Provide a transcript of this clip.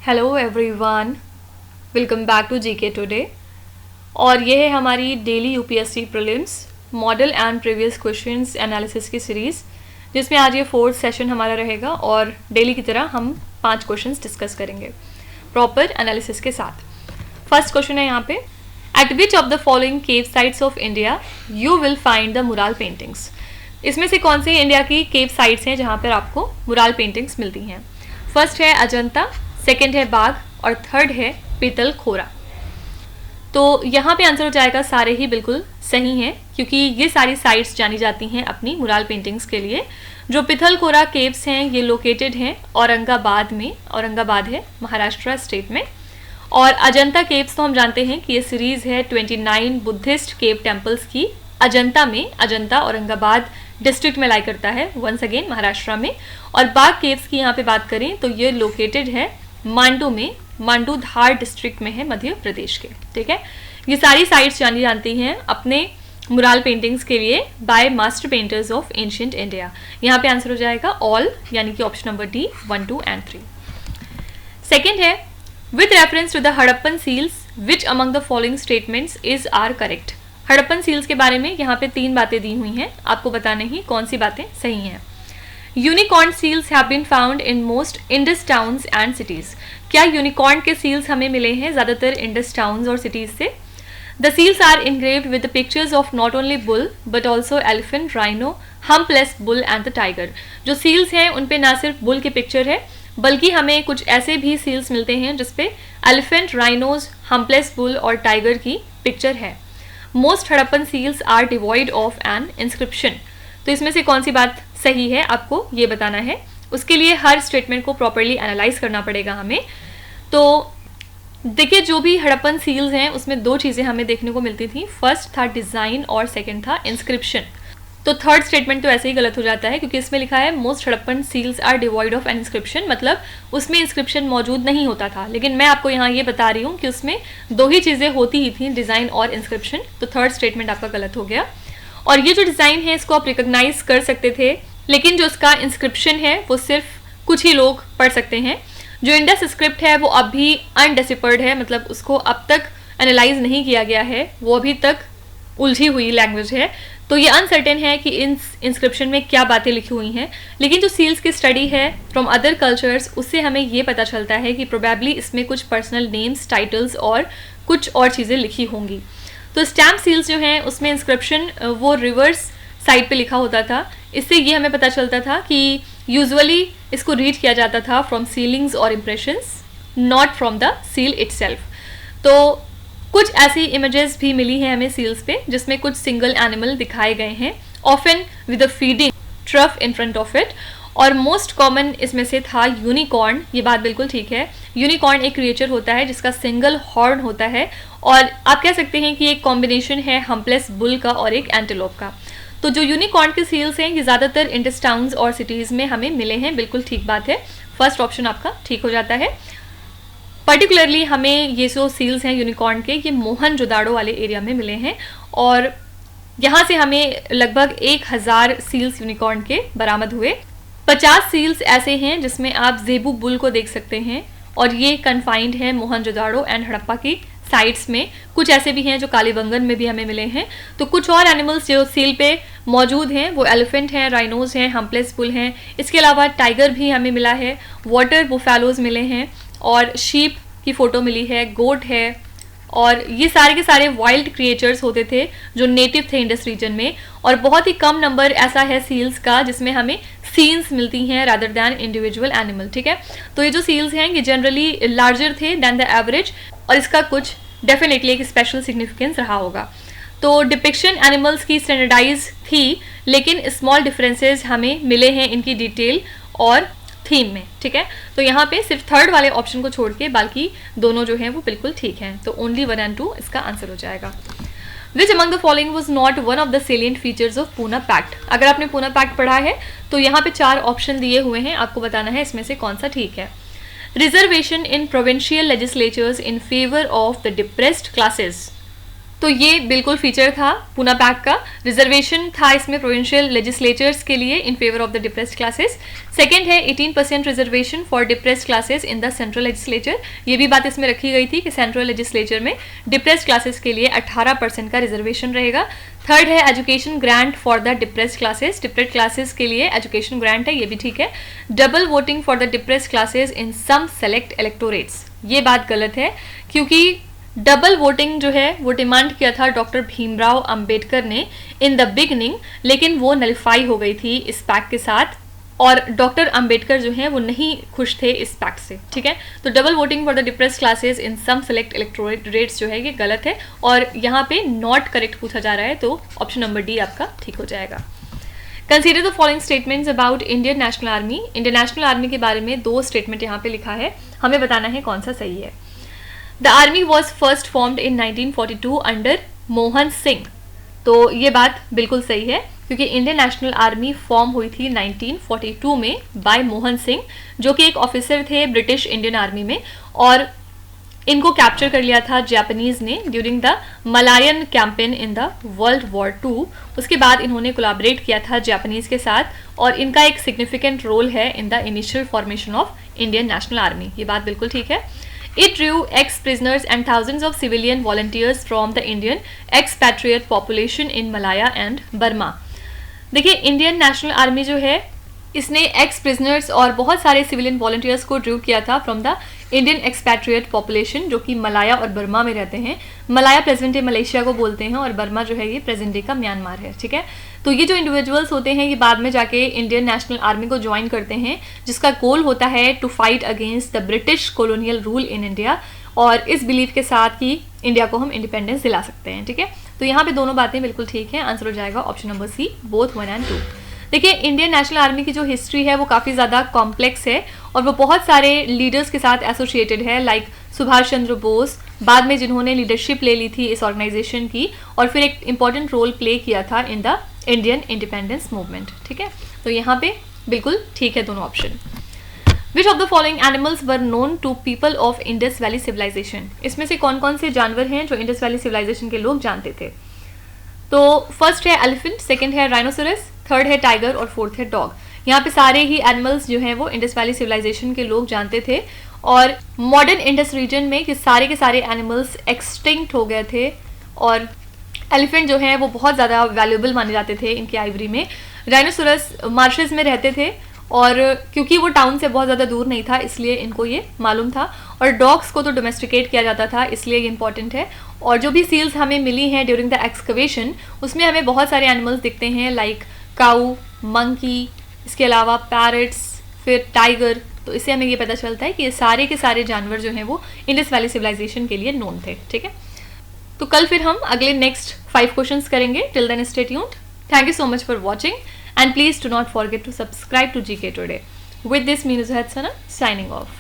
Hello everyone, welcome back to GK today. और ये है हमारी daily UPSC prelims model and previous questions analysis की सीरीज़, जिसमें आज ये 4th सेशन हमारा रहेगा और डेली की तरह हम 5 क्वेश्चंस डिस्कस करेंगे प्रॉपर एनालिसिस के साथ। फर्स्ट क्वेश्चन है यहाँ पे, eight which of the following cave sites of India you will find the mural paintings. इसमें से कौन सी इंडिया की केव साइट्स हैं जहाँ पर आपको मुराल पेंटिंग्स मिलती हैं। फर्स्ट है अजंता, सेकेंड है बाघ और थर्ड है पितलखोरा। तो यहाँ पे आंसर हो जाएगा सारे ही बिल्कुल सही हैं, क्योंकि ये सारी साइट्स जानी जाती हैं अपनी मुराल पेंटिंग्स के लिए। जो पितलखोरा केव्स हैं ये लोकेटेड हैं औरंगाबाद में, औरंगाबाद है महाराष्ट्र स्टेट में। और अजंता केव्स तो हम जानते हैं कि ये सीरीज़ है 29 बुद्धिस्ट केव टेम्पल्स की अजंता में। अजंता औरंगाबाद डिस्ट्रिक्ट में लाई करता है, वंस अगेन महाराष्ट्र में। और बाघ केव्स की यहाँ पे बात करें तो ये लोकेटेड है मांडू में, मांडू धार डिस्ट्रिक्ट में है मध्य प्रदेश के। ठीक है, ये सारी साइट्स जानी जाती हैं अपने मुराल पेंटिंग्स के लिए by master painters of ancient India. यहाँ पे आंसर हो जाएगा ऑल, यानी कि option number D 1, 2 and 3। Second है, with reference to the Harappan seals which among the following statements is are correct. Harappan seals के बारे में यहाँ पे 3 बातें दी हुई हैं, आपको बताना ही कौन सी बातें सही हैं। Unicorn seals have been found in most Indus towns and cities. क्या यूनिकॉर्न के सील्स हमें मिले हैं ज़्यादातर इंडस टाउन्स और सिटीज से। The seals are engraved with the pictures of not only bull but also elephant, rhino, humpless bull and the tiger. जो seals हैं उन पे ना सिर्फ बुल की पिक्चर है, बल्कि हमें कुछ ऐसे भी सील्स मिलते हैं जिसपे एलिफेंट, राइनोज, हम्पलेस बुल और टाइगर की पिक्चर है। Most Harappan seals are devoid of an inscription. तो इसमें से कौन सी बात सही है आपको ये बताना है। उसके लिए हर स्टेटमेंट को प्रॉपर्ली एनालाइज करना पड़ेगा हमें। तो देखिए, जो भी हड़प्पन सील्स हैं उसमें 2 चीज़ें हमें देखने को मिलती थी। फर्स्ट था डिज़ाइन और सेकंड था इंस्क्रिप्शन। तो थर्ड स्टेटमेंट तो ऐसे ही गलत हो जाता है, क्योंकि इसमें लिखा है most Harappan seals are devoid of an inscription, मतलब उसमें इंस्क्रिप्शन मौजूद नहीं होता था। लेकिन मैं आपको यहाँ ये बता रही हूँ कि उसमें 2 ही चीज़ें होती ही थी, डिज़ाइन और इंस्क्रिप्शन। तो थर्ड स्टेटमेंट आपका गलत हो गया। और ये जो डिज़ाइन है इसको आप रिकॉग्नाइज कर सकते थे, लेकिन जो उसका इंस्क्रिप्शन है वो सिर्फ कुछ ही लोग पढ़ सकते हैं। जो इंडस स्क्रिप्ट है वो अभी अनडेसिपर्ड है, मतलब उसको अब तक एनालाइज नहीं किया गया है, वो अभी तक उलझी हुई लैंग्वेज है। तो ये अनसर्टेन है कि इन इंस्क्रिप्शन में क्या बातें लिखी हुई हैं। लेकिन जो सील्स की स्टडी है फ्रॉम अदर कल्चर्स, उससे हमें ये पता चलता है कि प्रोबेबली इसमें कुछ पर्सनल नेम्स, टाइटल्स और कुछ और चीज़ें लिखी होंगी। तो स्टैम्प सील्स जो हैं उसमें इंस्क्रिप्शन वो रिवर्स साइड पे लिखा होता था। इससे ये हमें पता चलता था कि यूजुअली इसको रीड किया जाता था फ्रॉम सीलिंग्स और impressions, not from the seal itself. तो कुछ ऐसी इमेजेस भी मिली हैं हमें सील्स पे जिसमें कुछ सिंगल एनिमल दिखाए गए हैं, often with a feeding trough in front of it. और मोस्ट कॉमन इसमें से था यूनिकॉर्न। ये बात बिल्कुल ठीक है, यूनिकॉर्न एक क्रिएचर होता है जिसका सिंगल हॉर्न होता है, और आप कह सकते हैं कि एक कॉम्बिनेशन है हम्पलेस बुल का और एक एंटेलोप का। तो जो यूनिकॉर्न के सील्स हैं ये ज़्यादातर इंडस टाउन्स और सिटीज़ में हमें मिले हैं, बिल्कुल ठीक बात है। फर्स्ट ऑप्शन आपका ठीक हो जाता है। पर्टिकुलरली हमें ये जो सील्स हैं यूनिकॉर्न के, ये मोहनजोदाड़ो वाले एरिया में मिले हैं, और यहाँ से हमें लगभग 1000 सील्स यूनिकॉर्न के बरामद हुए। 50 सील्स ऐसे हैं जिसमें आप जेबू बुल को देख सकते हैं, और ये कन्फाइंड है मोहनजोदाड़ो एंड हड़प्पा की साइट्स में। कुछ ऐसे भी हैं जो कालीबंगन में भी हमें मिले हैं। तो कुछ और एनिमल्स जो सील पे मौजूद हैं वो एलिफेंट हैं, राइनोज हैं, हम्पलेस बुल हैं। इसके अलावा टाइगर भी हमें मिला है, वाटर बुफेलोज मिले हैं, और शीप की फ़ोटो मिली है, गोट है। और ये सारे के सारे वाइल्ड क्रिएचर्स होते थे जो नेटिव थे इंडस रीजन में। और बहुत ही कम नंबर ऐसा है सील्स का जिसमें हमें सीन्स मिलती हैं रादर दैन इंडिविजुअल एनिमल। ठीक है, तो ये जो सील्स हैं ये जनरली लार्जर थे दैन द एवरेज, और इसका कुछ डेफिनेटली एक स्पेशल सिग्निफिकेंस रहा होगा। तो डिपिक्शन एनिमल्स की स्टैंडर्डाइज थी, लेकिन स्मॉल डिफरेंसेस हमें मिले हैं इनकी डिटेल और थीम में। ठीक है, तो यहाँ पे सिर्फ थर्ड वाले ऑप्शन को छोड़ के बाकी दोनों जो हैं वो बिल्कुल ठीक हैं। तो ओनली 1 and 2 इसका आंसर हो जाएगा। Which among the following was not one of the salient features of Poona pact. अगर आपने पूना पैक्ट पढ़ा है तो यहाँ पे 4 ऑप्शन दिए हुए हैं, आपको बताना है इसमें से कौन सा ठीक है। Reservation in provincial legislatures in favour of the depressed classes. तो ये बिल्कुल फीचर था पूना पैक्ट का। रिजर्वेशन था इसमें प्रोविंशियल लेजिस्लेचर्स के लिए in favour of the depressed classes. Second है 18% reservation for depressed classes in the central legislature. ये भी बात इसमें रखी गई थी कि सेंट्रल लेजिस्लेचर में डिप्रेस्ड क्लासेस के लिए 18% का रिजर्वेशन रहेगा। थर्ड है education grant for the depressed classes. Depressed classes के लिए एजुकेशन ग्रांट है, ये भी ठीक है। Double voting for the depressed classes in some select electorates, ये बात गलत है, क्योंकि डबल वोटिंग जो है वो डिमांड किया था डॉक्टर भीमराव अंबेडकर ने इन द बिगनिंग, लेकिन वो नलिफाई हो गई थी इस पैक्ट के साथ, और डॉक्टर अंबेडकर जो हैं वो नहीं खुश थे इस पैक्ट से, ठीक है। तो double voting for the depressed classes in some select electorates जो है ये गलत है, और यहाँ पे नॉट करेक्ट पूछा जा रहा है, तो ऑप्शन नंबर डी आपका ठीक हो जाएगा। Consider the following statements about Indian National army. Indian National army के बारे में 2 स्टेटमेंट यहाँ पे लिखा है, हमें बताना है कौन सा सही है। The army was first formed in 1942 under Mohan Singh, तो ये बात बिल्कुल सही है, क्योंकि इंडियन नेशनल आर्मी फॉर्म हुई थी 1942 में बाय मोहन सिंह, जो कि एक ऑफिसर थे ब्रिटिश इंडियन आर्मी में, और इनको कैप्चर कर लिया था जापानीज ने during the Malayan campaign in the world war 2। उसके बाद इन्होंने कोलैबोरेट किया था जापानीज के साथ, और इनका एक सिग्निफिकेंट रोल है in the initial formation of Indian National army, ये बात बिल्कुल ठीक है। It drew ex-prisoners and thousands of civilian volunteers from the Indian expatriate population in Malaya and Burma. देखिए इंडियन नेशनल आर्मी जो है इसने एक्स प्रिजनर्स और बहुत सारे सिविलियन वॉलंटियर्स को ड्रू किया था from the Indian expatriate population, जो कि मलाया और बर्मा में रहते हैं। मलाया प्रेजेंट डे मलेशिया को बोलते हैं, और बर्मा जो है ये प्रेजेंट डे का म्यांमार है, ठीक है। तो ये जो इंडिविजुअल्स होते हैं ये बाद में जाके इंडियन नेशनल आर्मी को ज्वाइन करते हैं, जिसका गोल होता है to fight against the British colonial rule in India, और इस बिलीफ के साथ कि इंडिया को हम इंडिपेंडेंस दिला सकते हैं, ठीक है। तो यहाँ पे दोनों बातें बिल्कुल ठीक है, आंसर हो जाएगा option number C, both 1 and 2। देखिए इंडियन नेशनल आर्मी की जो हिस्ट्री है वो काफ़ी ज़्यादा कॉम्प्लेक्स है, और वो बहुत सारे लीडर्स के साथ एसोसिएटेड है, लाइक सुभाष चंद्र बोस, बाद में जिन्होंने लीडरशिप ले ली थी इस ऑर्गेनाइजेशन की, और फिर एक इंपॉर्टेंट रोल प्ले किया था in the Indian independence movement, ठीक है। तो यहाँ पे बिल्कुल ठीक है दोनों option. Which of the following animals were known to people of Indus valley civilisation. इसमें से कौन कौन से जानवर हैं जो इंडस वैली सिविलाइजेशन के लोग जानते थे। तो फर्स्ट है एलिफेंट, सेकंड है राइनोसोरस, थर्ड है टाइगर, और फोर्थ है डॉग। यहाँ पे सारे ही एनिमल्स जो हैं वो इंडस वैली सिविलाइजेशन के लोग जानते थे, और मॉडर्न इंडस रीजन में ये सारे के सारे एनिमल्स एक्सटिंक्ट हो गए थे, और एलिफेंट जो है वो बहुत ज़्यादा वैल्यूएबल माने जाते थे इनकी आइवरी में। राइनोसोरस मार्शेस में रहते थे, और क्योंकि वो टाउन से बहुत ज़्यादा दूर नहीं था इसलिए इनको ये मालूम था, और डॉग्स को तो डोमेस्टिकेट किया जाता था इसलिए ये इंपॉर्टेंट है। और जो भी सील्स हमें मिली हैं ड्यूरिंग द एक्सकवेशन, उसमें हमें बहुत सारे एनिमल्स दिखते हैं, लाइक काऊ, मंकी, इसके अलावा पैरट्स, फिर टाइगर। तो इससे हमें ये पता चलता है कि ये सारे के सारे जानवर जो हैं वो इंडस वैली सिविलाइजेशन के लिए नोन थे, ठीक है। तो कल फिर हम अगले नेक्स्ट 5 क्वेश्चंस करेंगे। Till then stay tuned. Thank you so much for watching, and please do not forget to subscribe to GK Today. With this, me Nuzhat Sana signing off.